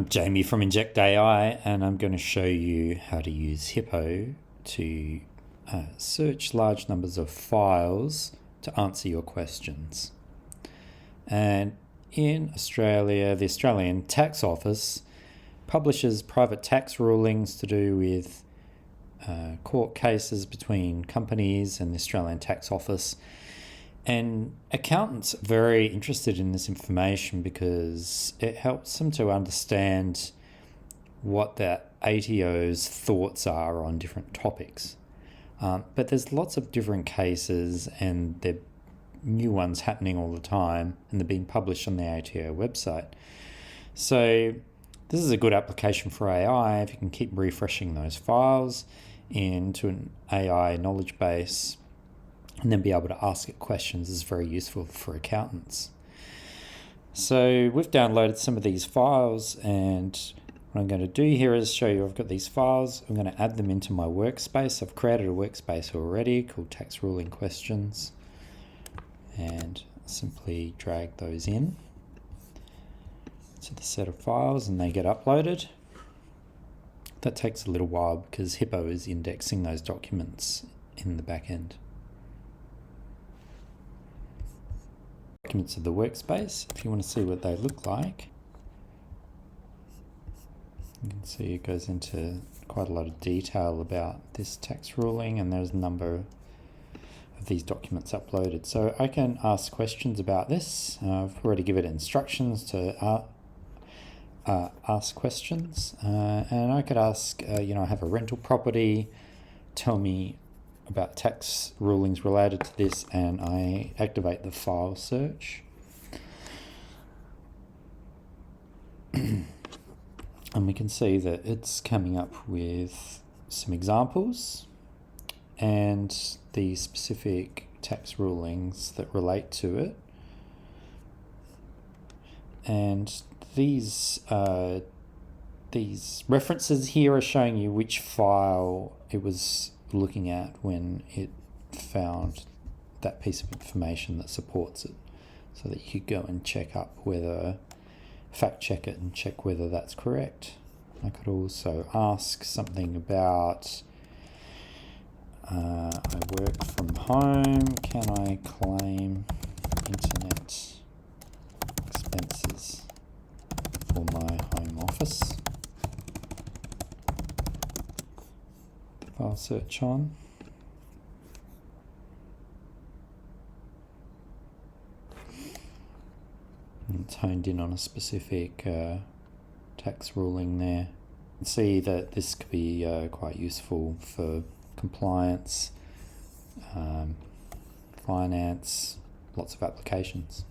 I'm Jamie from Inject AI, and I'm going to show you how to use Hippo to search large numbers of files to answer your questions. And in Australia, the Australian Tax Office publishes private tax rulings to do with court cases between companies and the Australian Tax Office. And accountants are very interested in this information because it helps them to understand what the ATO's thoughts are on different topics. But there's lots of different cases, and there are new ones happening all the time, and they're being published on the ATO website. So this is a good application for AI if you can keep refreshing those files into an AI knowledge base and then be able to ask it questions. Is very useful for accountants. So we've downloaded some of these files, and what I'm going to do here is show you I've got these files. I'm going to add them into my workspace. I've created a workspace already called Tax Ruling Questions, and simply drag those in to the set of files and they get uploaded. That takes a little while because Hippo is indexing those documents in the back end. Documents of the workspace, if you want to see what they look like, you can see it goes into quite a lot of detail about this tax ruling, and there's a number of these documents uploaded. So I can ask questions about this. I've already given it instructions to ask questions, and I could ask, I have a rental property, tell me about tax rulings related to this, and I activate the file search. And we can see that it's coming up with some examples and the specific tax rulings that relate to it. And these references here are showing you which file it was looking at when it found that piece of information that supports it, so that you could go and fact check it and check whether that's correct. I could also ask something about I work from home, can I claim internet expenses for my home office? File search on. And it's honed in on a specific tax ruling there. You can see that this could be quite useful for compliance, finance, lots of applications.